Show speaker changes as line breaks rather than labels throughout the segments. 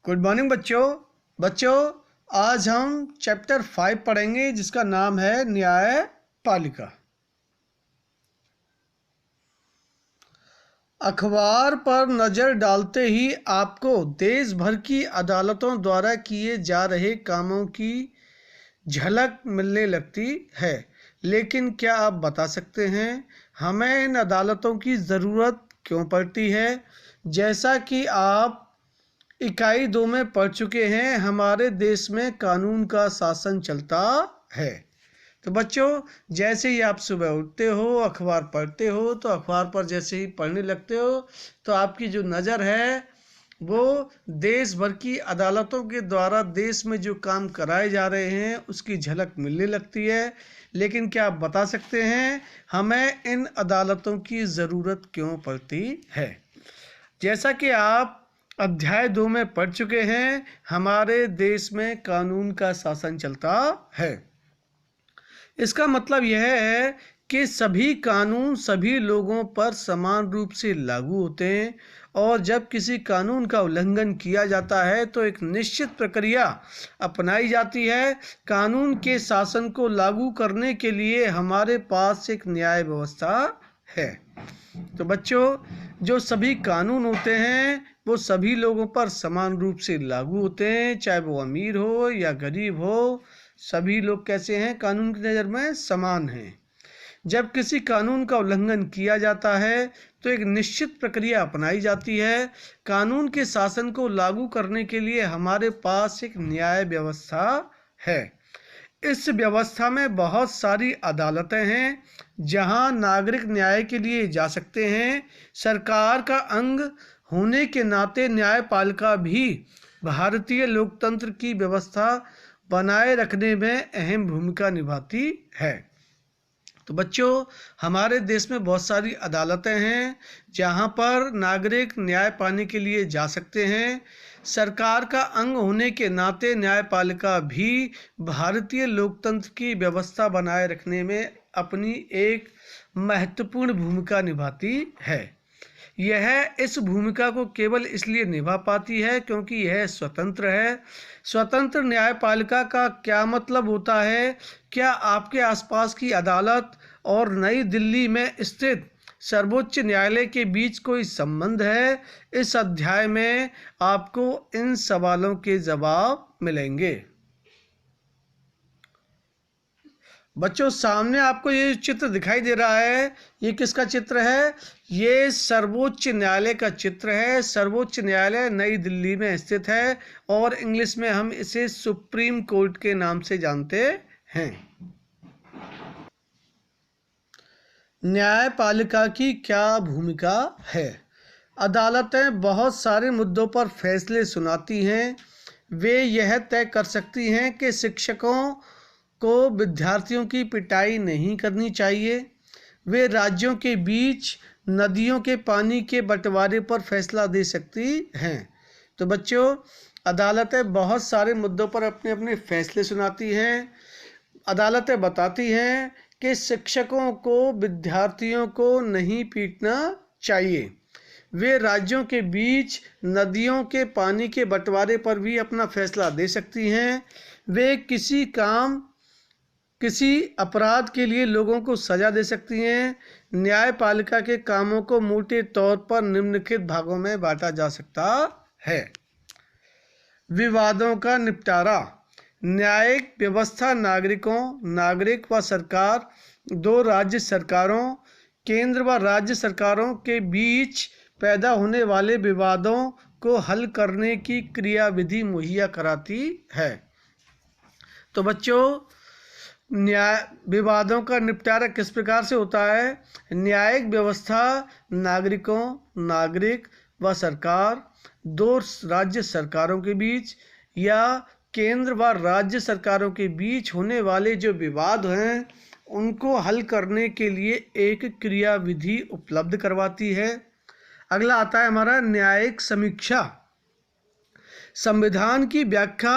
Good morning बच्चों आज हम चैप्टर 5 पढ़ेंगे जिसका नाम है न्यायपालिका। अखबार पर नज़र डालते ही आपको देश भर की अदालतों द्वारा किए जा रहे कामों की झलक मिलने लगती है, लेकिन क्या आप बता सकते हैं हमें इन अदालतों की ज़रूरत क्यों पड़ती है? जैसा कि आप इकाई 2 में पढ़ चुके हैं, हमारे देश में कानून का शासन चलता है। तो बच्चों, जैसे ही आप सुबह उठते हो, अखबार पढ़ते हो, तो अखबार पर जैसे ही पढ़ने लगते हो तो आपकी जो नज़र है वो देश भर की अदालतों के द्वारा देश में जो काम कराए जा रहे हैं उसकी झलक मिलने लगती है। लेकिन क्या आप बता सकते हैं हमें इन अदालतों की ज़रूरत क्यों पड़ती है? जैसा कि आप अध्याय 2 में पढ़ चुके हैं, हमारे देश में कानून का शासन चलता है। इसका मतलब यह है कि सभी कानून सभी लोगों पर समान रूप से लागू होते हैं और जब किसी कानून का उल्लंघन किया जाता है तो एक निश्चित प्रक्रिया अपनाई जाती है। कानून के शासन को लागू करने के लिए हमारे पास एक न्याय व्यवस्था है। तो बच्चों, जो सभी कानून होते हैं वो सभी लोगों पर समान रूप से लागू होते हैं, चाहे वो अमीर हो या गरीब हो। सभी लोग कैसे हैं? कानून की नज़र में समान हैं। जब किसी कानून का उल्लंघन किया जाता है तो एक निश्चित प्रक्रिया अपनाई जाती है। कानून के शासन को लागू करने के लिए हमारे पास एक न्याय व्यवस्था है। इस व्यवस्था में बहुत सारी अदालतें हैं जहां नागरिक न्याय के लिए जा सकते हैं। सरकार का अंग होने के नाते न्यायपालिका भी भारतीय लोकतंत्र की व्यवस्था बनाए रखने में अहम भूमिका निभाती है। तो बच्चों, हमारे देश में बहुत सारी अदालतें हैं जहां पर नागरिक न्याय पाने के लिए जा सकते हैं। सरकार का अंग होने के नाते न्यायपालिका भी भारतीय लोकतंत्र की व्यवस्था बनाए रखने में अपनी एक महत्वपूर्ण भूमिका निभाती है। यह इस भूमिका को केवल इसलिए निभा पाती है क्योंकि यह स्वतंत्र है। स्वतंत्र न्यायपालिका का क्या मतलब होता है? क्या आपके आसपास की अदालत और नई दिल्ली में स्थित सर्वोच्च न्यायालय के बीच कोई संबंध है? इस अध्याय में आपको इन सवालों के जवाब मिलेंगे। बच्चों, सामने आपको ये चित्र दिखाई दे रहा है, ये किसका चित्र है? ये सर्वोच्च न्यायालय का चित्र है। सर्वोच्च न्यायालय नई दिल्ली में स्थित है और इंग्लिश में हम इसे सुप्रीम कोर्ट के नाम से जानते हैं। न्यायपालिका की क्या भूमिका है? अदालतें बहुत सारे मुद्दों पर फैसले सुनाती हैं। वे यह तय कर सकती हैं कि शिक्षकों को विद्यार्थियों की पिटाई नहीं करनी चाहिए। वे राज्यों के बीच नदियों के पानी के बंटवारे पर फैसला दे सकती हैं। तो बच्चों, अदालतें बहुत सारे मुद्दों पर अपने अपने फैसले सुनाती हैं। अदालतें बताती हैं कि शिक्षकों को विद्यार्थियों को नहीं पीटना चाहिए। वे राज्यों के बीच नदियों के पानी के बंटवारे पर भी अपना फैसला दे सकती हैं। वे किसी अपराध के लिए लोगों को सजा दे सकती हैं। न्यायपालिका के कामों को मोटे तौर पर निम्नलिखित भागों में बांटा जा सकता है। विवादों का निपटारा। न्यायिक व्यवस्था नागरिक व सरकार, दो राज्य सरकारों, केंद्र व राज्य सरकारों के बीच पैदा होने वाले विवादों को हल करने की क्रियाविधि मुहैया कराती है। तो बच्चों, विवादों का निपटारा किस प्रकार से होता है? न्यायिक व्यवस्था नागरिक व सरकार, दो राज्य सरकारों के बीच या केंद्र व राज्य सरकारों के बीच होने वाले जो विवाद हैं उनको हल करने के लिए एक क्रियाविधि उपलब्ध करवाती है। अगला आता है हमारा न्यायिक समीक्षा। संविधान की व्याख्या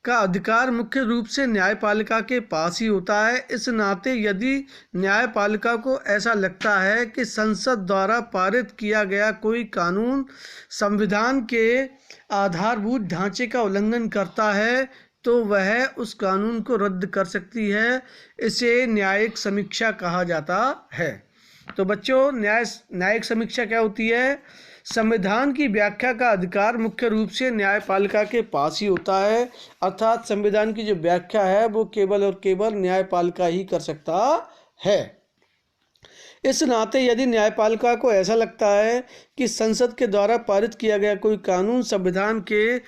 का अधिकार मुख्य रूप से न्यायपालिका के पास ही होता है। इस नाते यदि न्यायपालिका को ऐसा लगता है कि संसद द्वारा पारित किया गया कोई कानून संविधान के आधारभूत ढांचे का उल्लंघन करता है तो वह उस कानून को रद्द कर सकती है। इसे न्यायिक समीक्षा कहा जाता है। तो बच्चों, न्यायिक समीक्षा क्या होती है? संविधान की व्याख्या का अधिकार मुख्य रूप से न्यायपालिका के पास ही होता है, अर्थात संविधान की जो व्याख्या है वो केवल और केवल न्यायपालिका ही कर सकता है। इस नाते यदि न्यायपालिका को ऐसा लगता है कि संसद के द्वारा पारित किया गया कोई कानून संविधान के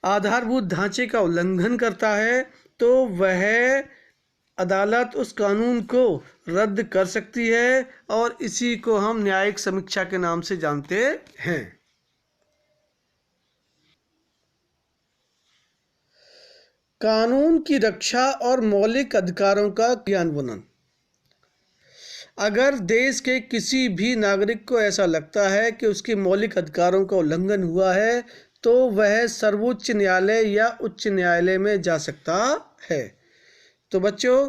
आधारभूत ढांचे का उल्लंघन करता है तो वह अदालत उस कानून को रद्द कर सकती है और इसी को हम न्यायिक समीक्षा के नाम से जानते हैं। कानून की रक्षा और मौलिक अधिकारों का क्रियान्वयन। अगर देश के किसी भी नागरिक को ऐसा लगता है कि उसके मौलिक अधिकारों का उल्लंघन हुआ है तो वह सर्वोच्च न्यायालय या उच्च न्यायालय में जा सकता है। तो बच्चों,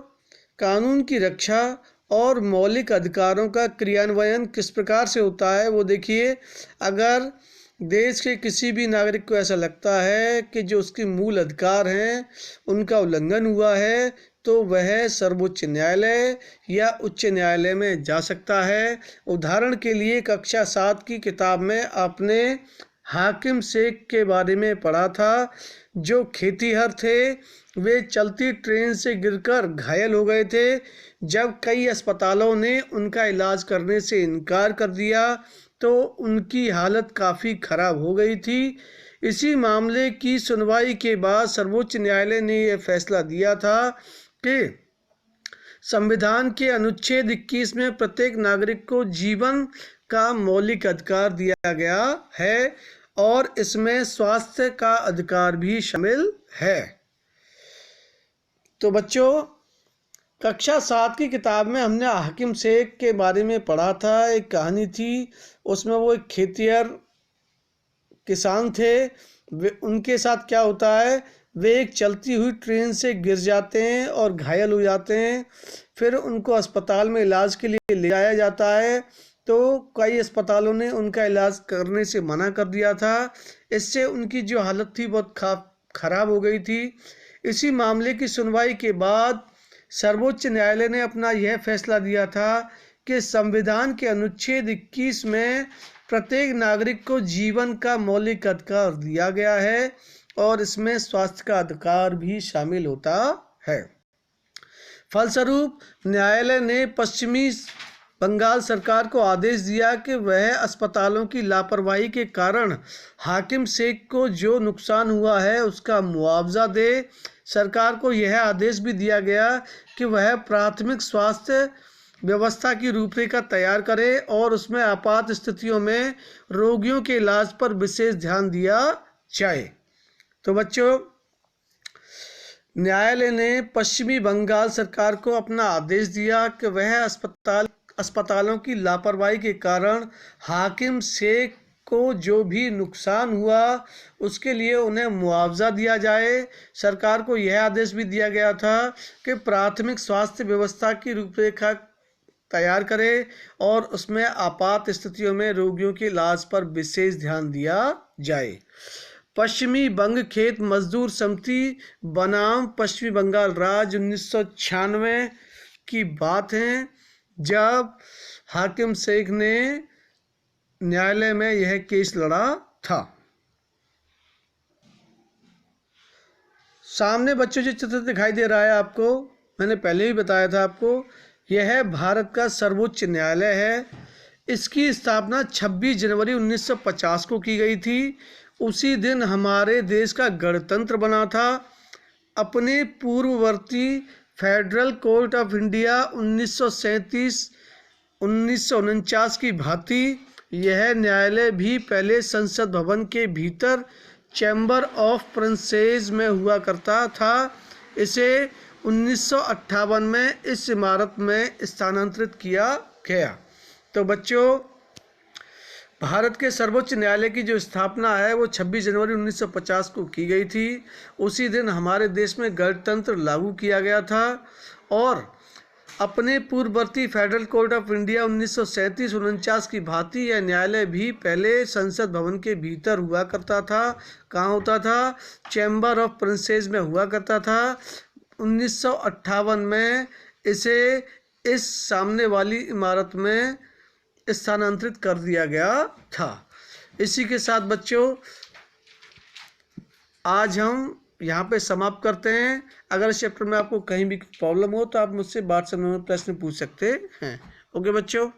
कानून की रक्षा और मौलिक अधिकारों का क्रियान्वयन किस प्रकार से होता है वो देखिए। अगर देश के किसी भी नागरिक को ऐसा लगता है कि जो उसके मूल अधिकार हैं उनका उल्लंघन हुआ है तो वह सर्वोच्च न्यायालय या उच्च न्यायालय में जा सकता है। उदाहरण के लिए कक्षा 7 की किताब में आपने हाकिम शेख के बारे में पढ़ा था। जो खेतीहर थे वे चलती ट्रेन से गिरकर घायल हो गए थे। जब कई अस्पतालों ने उनका इलाज करने से इनकार कर दिया तो उनकी हालत काफ़ी ख़राब हो गई थी। इसी मामले की सुनवाई के बाद सर्वोच्च न्यायालय ने यह फैसला दिया था कि संविधान के अनुच्छेद 21 में प्रत्येक नागरिक को जीवन का मौलिक अधिकार दिया गया है और इसमें स्वास्थ्य का अधिकार भी शामिल है। तो बच्चों, कक्षा 7 की किताब में हमने हाकिम शेख के बारे में पढ़ा था। एक कहानी थी, उसमें वो एक खेतिहर किसान थे। उनके साथ क्या होता है, वे एक चलती हुई ट्रेन से गिर जाते हैं और घायल हो जाते हैं। फिर उनको अस्पताल में इलाज के लिए ले जाया जाता है तो कई अस्पतालों ने उनका इलाज करने से मना कर दिया था। इससे उनकी जो हालत थी बहुत खराब हो गई थी। इसी मामले की सुनवाई के बाद सर्वोच्च न्यायालय ने अपना यह फैसला दिया था कि संविधान के अनुच्छेद 21 में प्रत्येक नागरिक को जीवन का मौलिक अधिकार दिया गया है और इसमें स्वास्थ्य का अधिकार भी शामिल होता है। फलस्वरूप न्यायालय ने पश्चिमी बंगाल सरकार को आदेश दिया कि वह अस्पतालों की लापरवाही के कारण हाकिम शेख को जो नुकसान हुआ है उसका मुआवजा दे। सरकार को यह आदेश भी दिया गया कि वह प्राथमिक स्वास्थ्य व्यवस्था की रूपरेखा तैयार करे और उसमें आपात स्थितियों में रोगियों के इलाज पर विशेष ध्यान दिया जाए। तो बच्चों, न्यायालय ने पश्चिमी बंगाल सरकार को अपना आदेश दिया कि वह अस्पतालों की लापरवाही के कारण हाकिम शेख को जो भी नुकसान हुआ उसके लिए उन्हें मुआवजा दिया जाए। सरकार को यह आदेश भी दिया गया था कि प्राथमिक स्वास्थ्य व्यवस्था की रूपरेखा तैयार करे और उसमें आपात स्थितियों में रोगियों के इलाज पर विशेष ध्यान दिया जाए। पश्चिमी बंग खेत मजदूर समिति बनाम पश्चिमी बंगाल राज्य 1996 की बात है जब हाकिम शेख ने न्यायालय में यह केस लड़ा था। सामने बच्चों जो चित्र दिखाई दे रहा है आपको, मैंने पहले ही बताया था आपको, यह भारत का सर्वोच्च न्यायालय है। इसकी स्थापना 26 जनवरी 1950 को की गई थी। उसी दिन हमारे देश का गणतंत्र बना था। अपने पूर्ववर्ती फेडरल कोर्ट ऑफ इंडिया 1937-1949 की भांति यह न्यायालय भी पहले संसद भवन के भीतर चैम्बर ऑफ प्रिंसेस में हुआ करता था। इसे 1958 में इस इमारत में स्थानांतरित किया गया। तो बच्चों, भारत के सर्वोच्च न्यायालय की जो स्थापना है वो 26 जनवरी 1950 को की गई थी। उसी दिन हमारे देश में गणतंत्र लागू किया गया था और अपने पूर्ववर्ती फेडरल कोर्ट ऑफ इंडिया 1937-49 की भांति यह न्यायालय भी पहले संसद भवन के भीतर हुआ करता था। कहाँ होता था? चैम्बर ऑफ प्रिंसेस में हुआ करता था। 1958 में इसे इस सामने वाली इमारत में स्थानांतरित कर दिया गया था। इसी के साथ बच्चों आज हम यहाँ पे समाप्त करते हैं। अगर इस चैप्टर में आपको कहीं भी प्रॉब्लम हो तो आप मुझसे व्हाट्सएप में प्रश्न पूछ सकते हैं। ओके बच्चों।